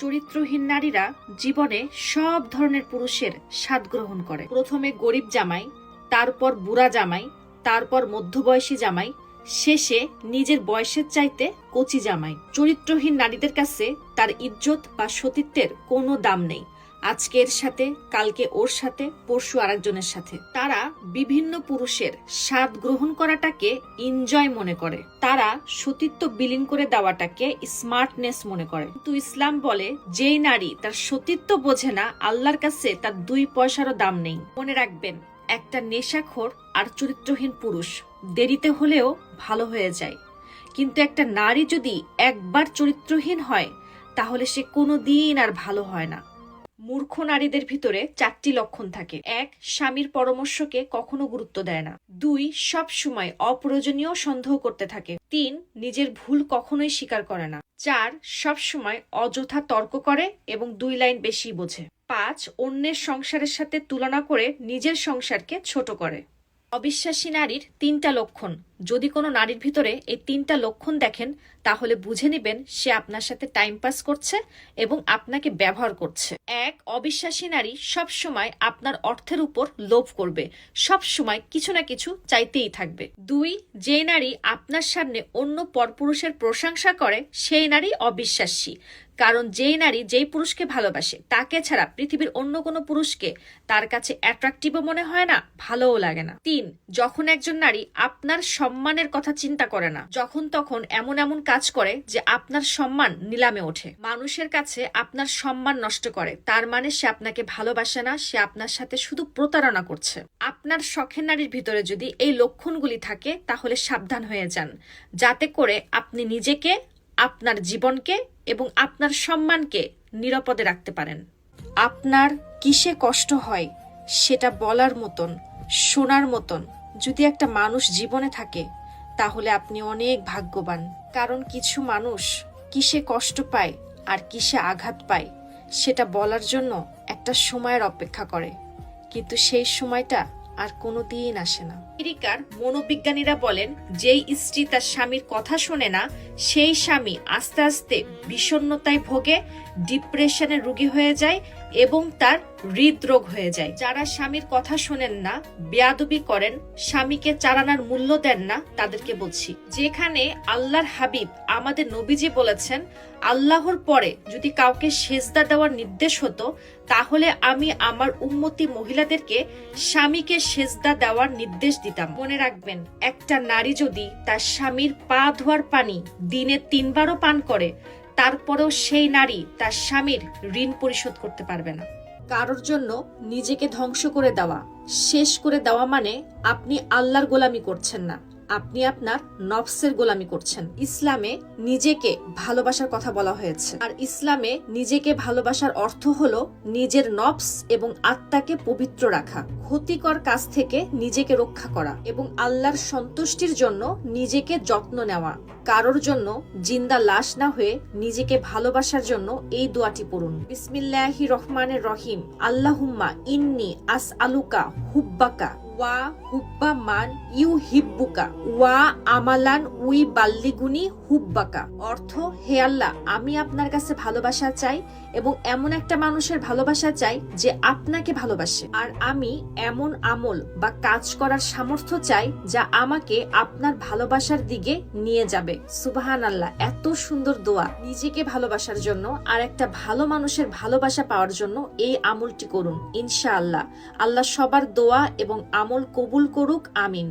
চরিত্রহীন নারীরা জীবনে সব ধরনের পুরুষের স্বাদ গ্রহণ করে। প্রথমে গরিব জামাই, তারপর বুড়া জামাই, তারপর মধ্যবয়সী জামাই, শেষে নিজের বয়সের চাইতে কচি জামাই। চরিত্রহীন নারীদের কাছে তার ইজ্জত বা সতীত্বের কোনো দাম নেই। আজকে এর সাথে, কালকে ওর সাথে, পরশু আরেকজনের সাথে। তারা বিভিন্ন পুরুষের স্বাদ গ্রহণ করাটাকে এনজয় মনে করে। তারা সতীত্ব বিলীন করে দেওয়াটাকে স্মার্টনেস মনে করে। কিন্তু ইসলাম বলে, যেই নারী তার সতীত্ব বোঝে না, আল্লাহর কাছে তার 2 পয়সারও দাম নেই। মনে রাখবেন, একটা নেশাখোর আর চরিত্রহীন পুরুষ দেরিতে হলেও ভালো হয়ে যায়, কিন্তু একটা নারী যদি একবার চরিত্রহীন হয় তাহলে সে কোনোদিন আর ভালো হয় না। মূর্খ নারীদের ভিতরে 4টি লক্ষণ থাকে। 1. স্বামীর পরামর্শকে কখনো গুরুত্ব দেয় না। 2. সব সময় অপ্রয়োজনীয় সন্দেহ করতে থাকে। 3. নিজের ভুল কখনোই স্বীকার করে না। 4. সব সময় অযথা তর্ক করে এবং 2 লাইন বেশি বোঝে। 5. অন্যের সংসারের সাথে তুলনা করে নিজের সংসারকে ছোট করে। অবিশ্বাসী নারীর 3টা লক্ষণ। যদি কোনো নারীর ভিতরে এই 3টা লক্ষণ দেখেন, তাহলে বুঝে নেবেন সে আপনার সাথে টাইম পাস করছে এবং আপনাকে ব্যবহার করছে। 1. অবিশ্বাসী নারী সব সময় আপনার অর্থের উপর লোভ করবে, সব সময় কিছু না কিছু চাইতেই থাকবে। 2. যে নারী আপনার সামনে অন্য পরপুরুষের প্রশংসা করে, সেই নারী অবিশ্বাসী। কারণ যেই নারী যেই পুরুষকে ভালোবাসে, তাকে ছাড়া পৃথিবীর অন্য কোনো পুরুষকে তার কাছে অ্যাট্রাকটিভও মনে হয় না, ভালোও লাগে না। 3. যখন একজন নারী আপনার সম্মানের কথা চিন্তা করে না, যখন তখন এমন এমন কাজ করে যে আপনার সম্মান নিলামে ওঠে, মানুষের কাছে আপনার সম্মান নষ্ট করে, তার মানে সে আপনাকে ভালোবাসে না, সে আপনার সাথে শুধু প্রতারণা করছে। আপনার শখের নারীর ভিতরে যদি এই লক্ষণগুলি থাকে, তাহলে সাবধান হয়ে যান, যাতে করে আপনি নিজেকে, আপনার জীবনকে এবং আপনার সম্মানকে নিরাপদে রাখতে পারেন। আপনার কিসে কষ্ট হয় সেটা বলার মতন, শোনার মতন যদি একটা মানুষ জীবনে থাকে, তাহলে আপনি অনেক ভাগ্যবান। কারণ কিছু মানুষ কিসে কষ্ট পায় আর কিসে আঘাত পায় সেটা বলার জন্য একটা সময়ের অপেক্ষা করে, কিন্তু সেই সময়টা আর কোনোদিন আসে না। আমেরিকার মনোবিজ্ঞানীরা বলেন, যেই স্ত্রী তার স্বামীর কথা শোনে না, সেই স্বামী আস্তে আস্তে বিষণ্ণতায় ভোগে, ডিপ্রেশনের রোগী হয়ে যায় এবং তার হৃদরোগ হয়ে যায়। যারা স্বামীর কথা শোনেন না, বেয়াদবি করেন, স্বামীকে চারানার মূল্য দেন না, তাদেরকে বলছি। যেখানে আল্লাহর হাবিব আমাদের নবীজি বলেছেন, আল্লাহর পরে যদি কাউকে সেজদা দেওয়ার নির্দেশ হতো, তাহলে আমি আমার উম্মতি মহিলাদেরকে স্বামীকে সেজদা দেওয়ার নির্দেশ দিতাম। মনে রাখবেন, একটা নারী যদি তার স্বামীর পা ধোয়ার পানি দিনে 3 বারও পান করে, তারপরেও সেই নারী তার স্বামীর ঋণ পরিশোধ করতে পারবে না। কারোর জন্য নিজেকে ধ্বংস করে দেওয়া, শেষ করে দেওয়া মানে আপনি আল্লাহর গোলামি করছেন না, আপনি আপনার নফসের গোলামি করছেন। ইসলামে নিজেকে ভালোবাসার কথা বলা হয়েছে, আর ইসলামে নিজেকে ভালোবাসার অর্থ হলো নিজের নফস এবং আত্মাকে পবিত্র রাখা, ক্ষতিকর কাজ থেকে নিজেকে রক্ষা করা এবং আল্লাহর সন্তুষ্টির জন্য নিজেকে যত্ন নেওয়া। কারোর জন্য জিন্দা লাশ না হয়ে নিজেকে ভালোবাসার জন্য এই দোয়াটি পড়ুন। বিসমিল্লাহির রহমানির রহিম। আল্লাহুম্মা ইন্নি আসআলুকা হুব্বাকা ওয়া হুব্বা মান ইউ হিব্বুকা ওয়া আমালান উই বাল্লিগুনি হুব্বাকা। অর্থ, হে আল্লাহ, আমি আপনার কাছে ভালোবাসা চাই এবং এমন একটা মানুষের ভালোবাসা চাই যে আপনাকে ভালোবাসে, আর আমি এমন আমল বা কাজ করার সামর্থ্য চাই যা আমাকে আপনার ভালোবাসার দিকে নিয়ে যাবে। সুবহানাল্লাহ, এত সুন্দর দোয়া। নিজেকে ভালোবাসার জন্য আর একটা ভালো মানুষের ভালোবাসা পাওয়ার জন্য এই আমলটি করুন। ইনশাআল্লাহ আল্লাহ সবার দোয়া এবং আমল কবুল করুক। আমিন।